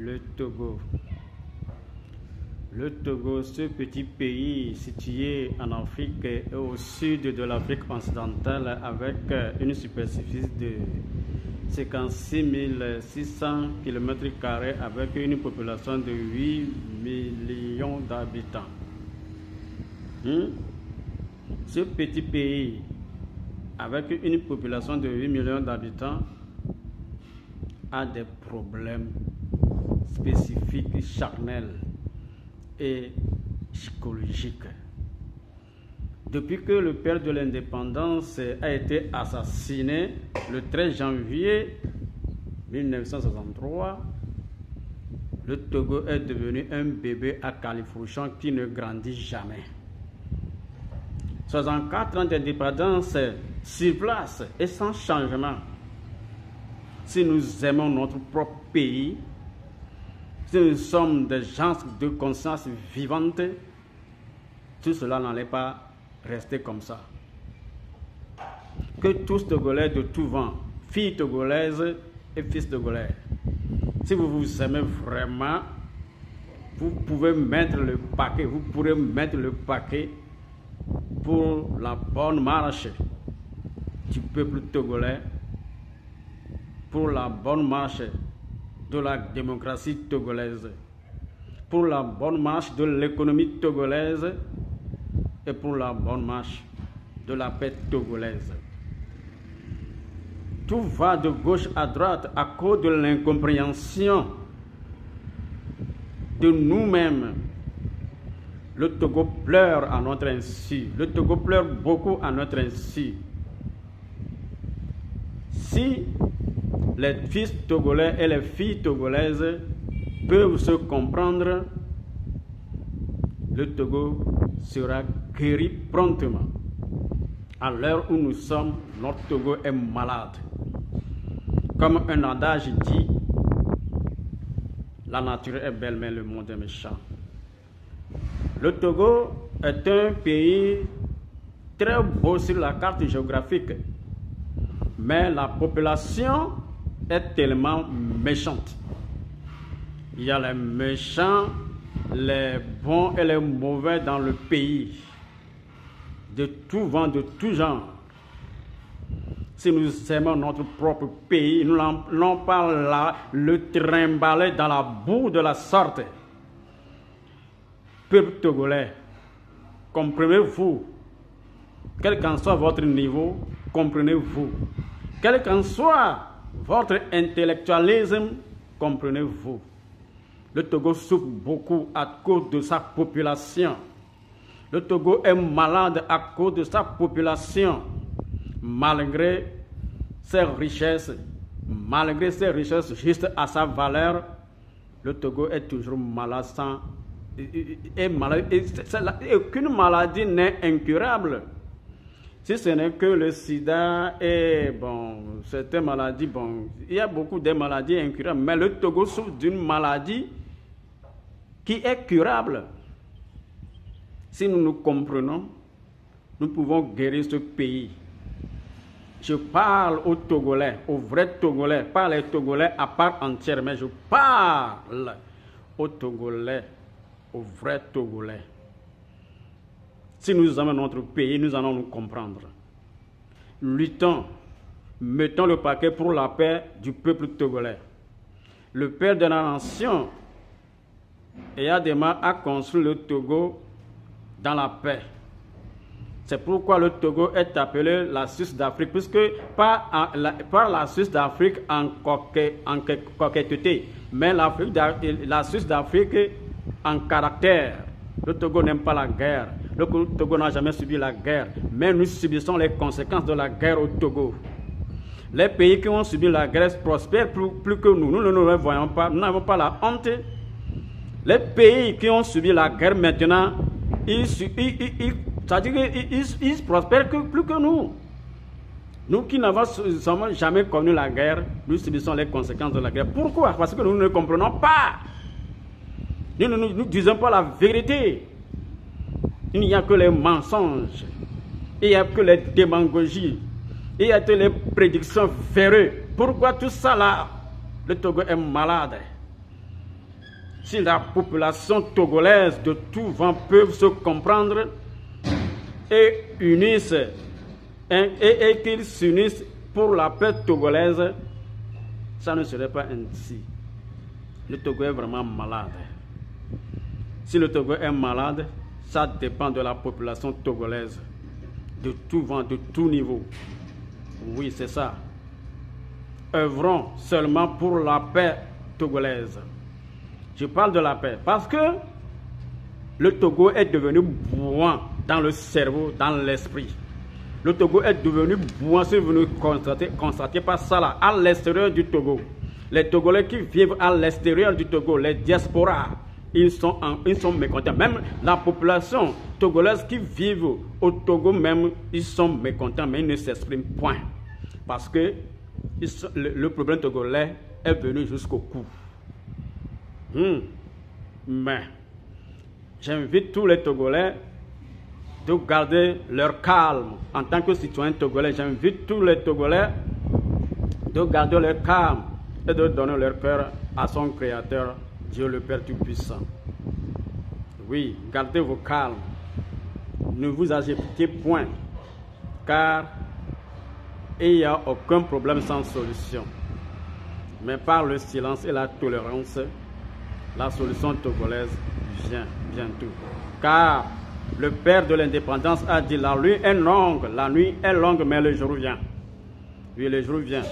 Le Togo. Le Togo, ce petit pays situé en Afrique et au sud de l'Afrique occidentale avec une superficie de 56 600 km² avec une population de 8 millions d'habitants. Ce petit pays avec une population de 8 millions d'habitants a des problèmes spécifiques, charnels et psychologiques. Depuis que le père de l'indépendance a été assassiné le 13 janvier 1963, le Togo est devenu un bébé à califourchon qui ne grandit jamais. 64 ans d'indépendance sur place et sans changement. Si nous aimons notre propre pays, si nous sommes des gens de conscience vivante, tout cela n'allait pas rester comme ça. Que tous Togolais de tout vent, filles togolaises et fils togolais, si vous vous aimez vraiment, vous pouvez mettre le paquet, vous pourrez mettre le paquet pour la bonne marche du peuple togolais, pour la bonne marche de la démocratie togolaise, pour la bonne marche de l'économie togolaise et pour la bonne marche de la paix togolaise. Tout va de gauche à droite à cause de l'incompréhension de nous-mêmes. Le Togo pleure à notre insu. Le Togo pleure beaucoup à notre insu. Si les fils togolais et les filles togolaises peuvent se comprendre, le Togo sera guéri promptement. À l'heure où nous sommes, notre Togo est malade. Comme un adage dit, la nature est belle mais le monde est méchant. Le Togo est un pays très beau sur la carte géographique, mais la population est tellement méchante. Il y a les méchants, les bons et les mauvais dans le pays, de tout vent, de tout genre. Si nous aimons notre propre pays, nous n'allons pas là le trimballer dans la boue de la sorte. Peuple togolais, comprenez-vous, quel qu'en soit votre niveau, comprenez-vous, quel qu'en soit votre intellectualisme, comprenez-vous. Le Togo souffre beaucoup à cause de sa population. Le Togo est malade à cause de sa population. Malgré ses richesses juste à sa valeur, le Togo est toujours malade et aucune maladie n'est incurable. Si ce n'est que le sida et certaines maladies, il y a beaucoup de maladies incurables, mais le Togo souffre d'une maladie qui est curable. Si nous nous comprenons, nous pouvons guérir ce pays. Je parle aux Togolais, aux vrais Togolais, pas les Togolais à part entière, mais je parle aux Togolais, aux vrais Togolais. Si nous aimons notre pays, nous allons nous comprendre. Luttons, mettons le paquet pour la paix du peuple togolais. Le père de la nation, Eyadema, a construit le Togo dans la paix. C'est pourquoi le Togo est appelé la Suisse d'Afrique, puisque par la Suisse d'Afrique en coquetteté, mais la Suisse d'Afrique en caractère. Le Togo n'aime pas la guerre. Le Togo n'a jamais subi la guerre, mais nous subissons les conséquences de la guerre au Togo. Les pays qui ont subi la guerre prospèrent plus que nous. Nous ne le voyons pas, nous n'avons pas la honte. Les pays qui ont subi la guerre maintenant, ils prospèrent plus que nous. Nous qui n'avons jamais connu la guerre, nous subissons les conséquences de la guerre. Pourquoi? Parce que nous ne comprenons pas. Nous ne disons pas la vérité. Il n'y a que les mensonges. Il n'y a que les démagogies. Il y a que les prédictions véreuses. Pourquoi tout ça là? Le Togo est malade. si la population togolaise de tout vent peuvent se comprendre et unissent et qu'ils s'unissent pour la paix togolaise, ça ne serait pas ainsi. Le Togo est vraiment malade. Si le Togo est malade, ça dépend de la population togolaise, de tout vent, de tout niveau. Oui, c'est ça. Œuvrons seulement pour la paix togolaise. Je parle de la paix parce que le Togo est devenu bouillant dans le cerveau, dans l'esprit. Le Togo est devenu bouillant, si vous ne constatez pas ça là, à l'extérieur du Togo. Les Togolais qui vivent à l'extérieur du Togo, les diasporas, ils sont mécontents. Même la population togolaise qui vit au Togo même, ils sont mécontents, mais ils ne s'expriment point. Parce que le problème togolais est venu jusqu'au cou. Mais j'invite tous les Togolais de garder leur calme. En tant que citoyen togolais, j'invite tous les Togolais de garder leur calme et de donner leur cœur à son Créateur, Dieu le Père Tout-Puissant. Oui, gardez vos calmes. Ne vous agitez point, car il n'y a aucun problème sans solution. Mais par le silence et la tolérance, la solution togolaise vient bientôt. Car le père de l'indépendance a dit: la nuit est longue, mais le jour vient. Oui, le jour vient.